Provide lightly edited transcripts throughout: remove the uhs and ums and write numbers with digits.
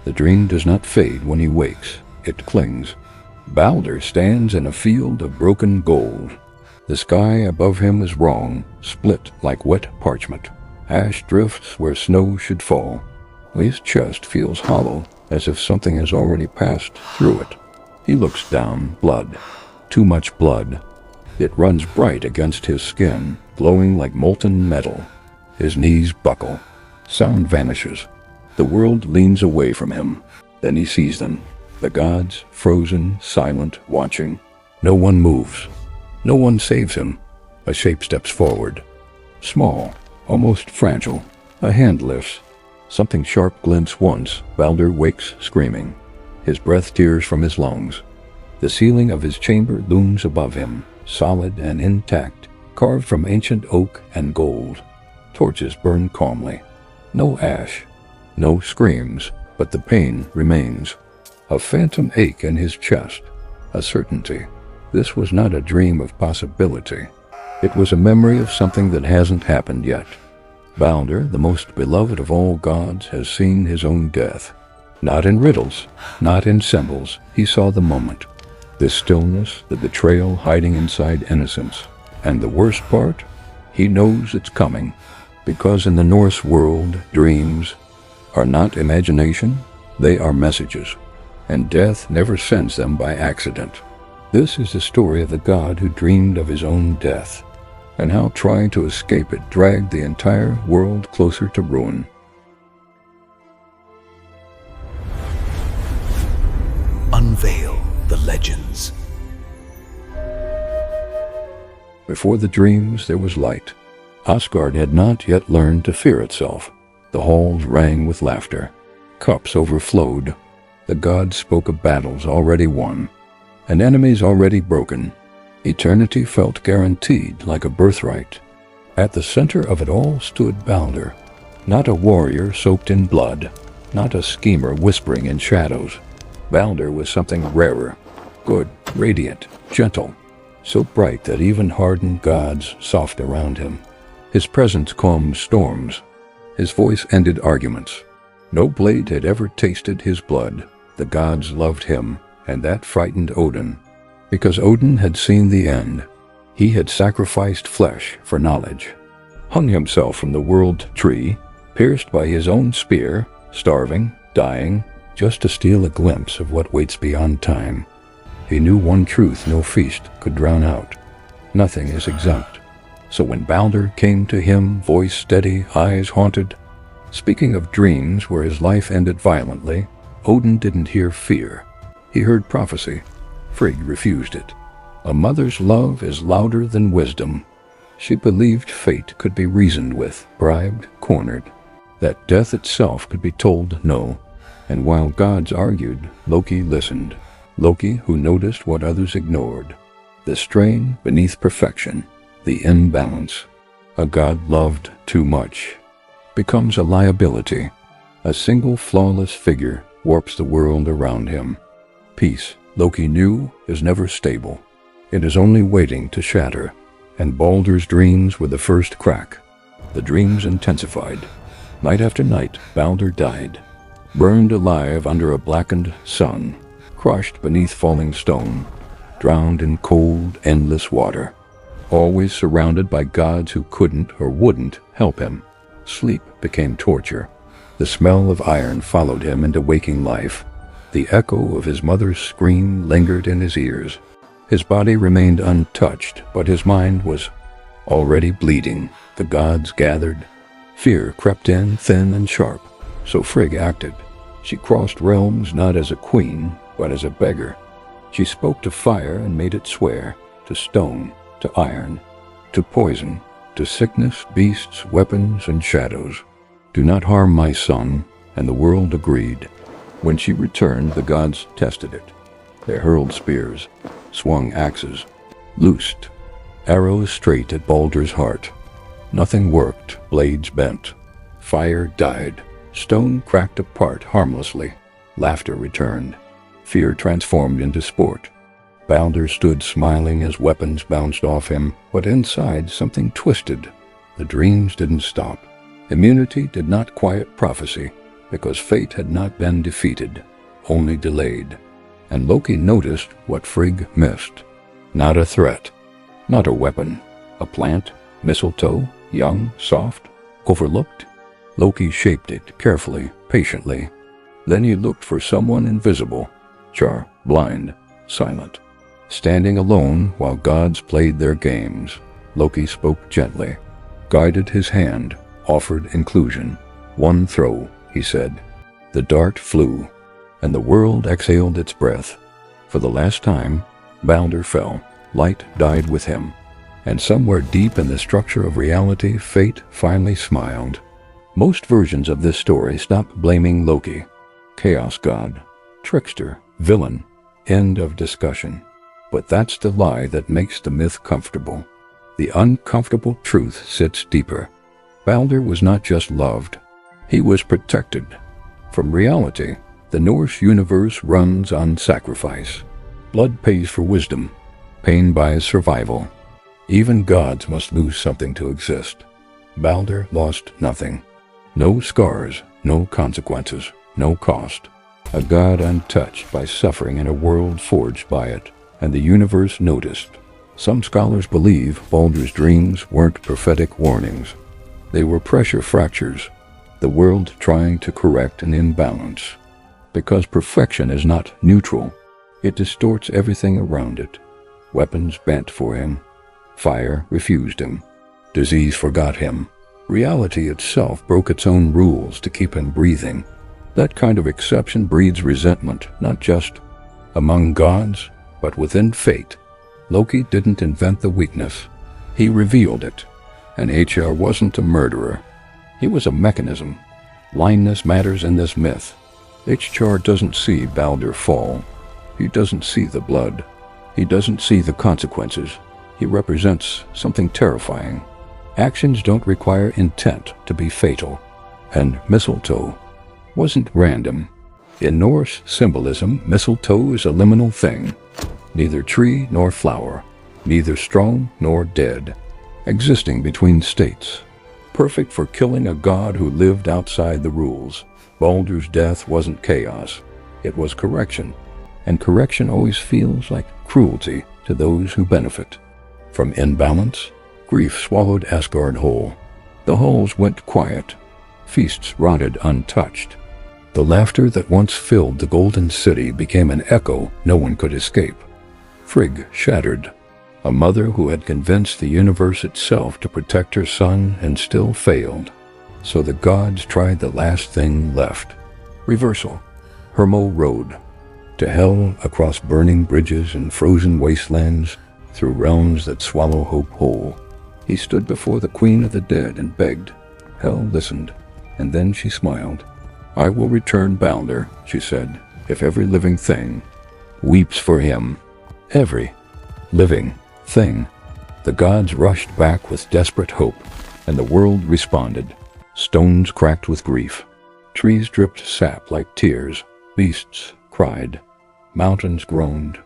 The dream does not fade when he wakes, it clings. Baldr stands in a field of broken gold. The sky above him is wrong, split like wet parchment. Ash drifts where snow should fall. His chest feels hollow, as if something has already passed through it. He looks down, blood. Too much blood. It runs bright against his skin, glowing like molten metal. His knees buckle. Sound vanishes. The world leans away from him. Then he sees them. The gods, frozen, silent, watching. No one moves. No one saves him. A shape steps forward. Small, almost fragile. A hand lifts. Something sharp glints once. Baldr wakes screaming. His breath tears from his lungs. The ceiling of his chamber looms above him, solid and intact, carved from ancient oak and gold. Torches burn calmly. No ash. No screams, but the pain remains. A phantom ache in his chest. A certainty. This was not a dream of possibility. It was a memory of something that hasn't happened yet. Baldr, the most beloved of all gods, has seen his own death. Not in riddles, not in symbols. He saw the moment. The stillness, the betrayal hiding inside innocence. And the worst part? He knows it's coming. Because in the Norse world, dreams are not imagination, they are messages. And death never sends them by accident. This is the story of the god who dreamed of his own death, and how trying to escape it dragged the entire world closer to ruin. Unveil the legends. Before the dreams, there was light. Asgard had not yet learned to fear itself. The halls rang with laughter. Cups overflowed. The gods spoke of battles already won, and enemies already broken. Eternity felt guaranteed like a birthright. At the center of it all stood Baldr, not a warrior soaked in blood, not a schemer whispering in shadows. Baldr was something rarer, good, radiant, gentle, so bright that even hardened gods soft around him. His presence calmed storms. His voice ended arguments. No blade had ever tasted his blood. The gods loved him, and that frightened Odin. Because Odin had seen the end. He had sacrificed flesh for knowledge. Hung himself from the world tree, pierced by his own spear, starving, dying, just to steal a glimpse of what waits beyond time. He knew one truth no feast could drown out. Nothing is exempt. So when Baldr came to him, voice steady, eyes haunted, speaking of dreams where his life ended violently, Odin didn't hear fear. He heard prophecy. Frigg refused it. A mother's love is louder than wisdom. She believed fate could be reasoned with, bribed, cornered, that death itself could be told no. And while gods argued, Loki listened. Loki, who noticed what others ignored. The strain beneath perfection, the imbalance. A god loved too much becomes a liability. A single flawless figure warps the world around him. Peace, Loki knew, is never stable. It is only waiting to shatter. And Baldr's dreams were the first crack. The dreams intensified. Night after night, Baldr died. Burned alive under a blackened sun. Crushed beneath falling stone. Drowned in cold, endless water. Always surrounded by gods who couldn't or wouldn't help him. Sleep became torture. The smell of iron followed him into waking life. The echo of his mother's scream lingered in his ears. His body remained untouched, but his mind was already bleeding. The gods gathered. Fear crept in, thin and sharp. So Frigg acted. She crossed realms not as a queen, but as a beggar. She spoke to fire and made it swear, to stone, to iron, to poison, to sickness, beasts, weapons, and shadows. Do not harm my son, and the world agreed. When she returned, the gods tested it. They hurled spears, swung axes, loosed arrows straight at Baldr's heart. Nothing worked, blades bent. Fire died. Stone cracked apart harmlessly. Laughter returned. Fear transformed into sport. Baldr stood smiling as weapons bounced off him, but inside something twisted. The dreams didn't stop. Immunity did not quiet prophecy. because fate had not been defeated, only delayed. And Loki noticed what Frigg missed. Not a threat, not a weapon, a plant, mistletoe, young, soft, overlooked. Loki shaped it carefully, patiently. Then he looked for someone invisible, blind, silent, standing alone while gods played their games. Loki spoke gently, guided his hand, offered inclusion. One throw, he said. The dart flew, and the world exhaled its breath. For the last time, Baldr fell. Light died with him. And somewhere deep in the structure of reality, fate finally smiled. Most versions of this story stop blaming Loki. Chaos god, trickster, villain, end of discussion. But that's the lie that makes the myth comfortable. The uncomfortable truth sits deeper. Baldr was not just loved, he was protected. From reality, the Norse universe runs on sacrifice. Blood pays for wisdom, pain buys survival. Even gods must lose something to exist. Baldr lost nothing. No scars, no consequences, no cost. A god untouched by suffering in a world forged by it, and the universe noticed. Some scholars believe Baldr's dreams weren't prophetic warnings. They were pressure fractures, the world trying to correct an imbalance. Because perfection is not neutral, it distorts everything around it. Weapons bent for him. Fire refused him. Disease forgot him. Reality itself broke its own rules to keep him breathing. That kind of exception breeds resentment, not just among gods, but within fate. Loki didn't invent the weakness. He revealed it. And HR wasn't a murderer. He was a mechanism. Blindness matters in this myth. HR doesn't see Baldr fall. He doesn't see the blood. He doesn't see the consequences. He represents something terrifying. Actions don't require intent to be fatal. And mistletoe wasn't random. In Norse symbolism, mistletoe is a liminal thing. Neither tree nor flower, neither strong nor dead, existing between states. Perfect for killing a god who lived outside the rules. Baldr's death wasn't chaos, it was correction. And correction always feels like cruelty to those who benefit. From imbalance, grief swallowed Asgard whole. The halls went quiet. Feasts rotted untouched. The laughter that once filled the golden city became an echo no one could escape. Frigg shattered. A mother who had convinced the universe itself to protect her son and still failed. So the gods tried the last thing left. Reversal. Hermo rode. To hell across burning bridges and frozen wastelands, through realms that swallow hope whole. He stood before the queen of the dead and begged. Hell listened, and then she smiled. I will return Baldr, she said, if every living thing weeps for him. Every living thing. The gods rushed back with desperate hope, and the world responded. Stones cracked with grief. Trees dripped sap like tears. Beasts cried. Mountains groaned.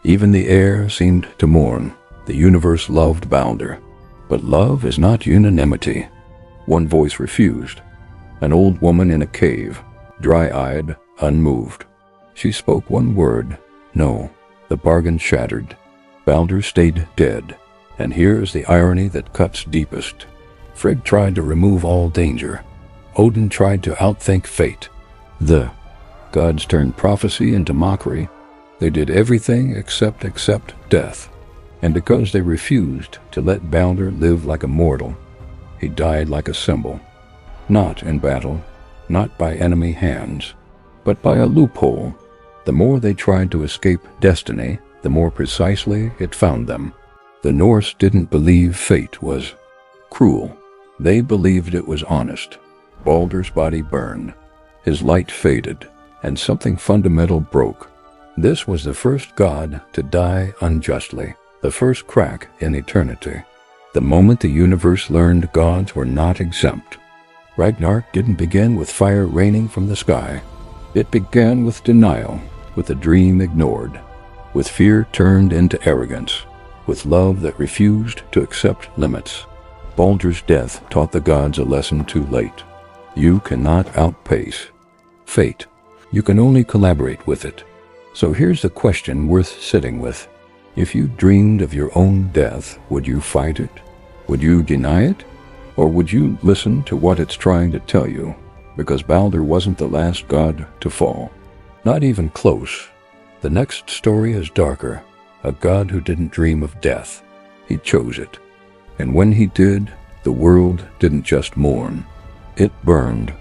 Even the air seemed to mourn. The universe loved Baldr. But love is not unanimity. One voice refused. An old woman in a cave, dry-eyed, unmoved. She spoke one word, no. The bargain shattered. Baldr stayed dead. And here's the irony that cuts deepest. Frigg tried to remove all danger. Odin tried to outthink fate. The gods turned prophecy into mockery. They did everything except death. And because they refused to let Baldr live like a mortal, he died like a symbol. Not in battle, not by enemy hands, but by a loophole. The more they tried to escape destiny, the more precisely it found them. The Norse didn't believe fate was cruel. They believed it was honest. Baldr's body burned. His light faded, and something fundamental broke. This was the first god to die unjustly, the first crack in eternity. The moment the universe learned gods were not exempt. Ragnarok didn't begin with fire raining from the sky. It began with denial, with a dream ignored, with fear turned into arrogance, with love that refused to accept limits. Baldr's death taught the gods a lesson too late. You cannot outpace. fate. You can only collaborate with it. So here's the question worth sitting with. If you dreamed of your own death, would you fight it? Would you deny it? Or would you listen to what it's trying to tell you? Because Baldr wasn't the last god to fall. Not even close. The next story is darker. A god who didn't dream of death. He chose it. And when he did, the world didn't just mourn. It burned.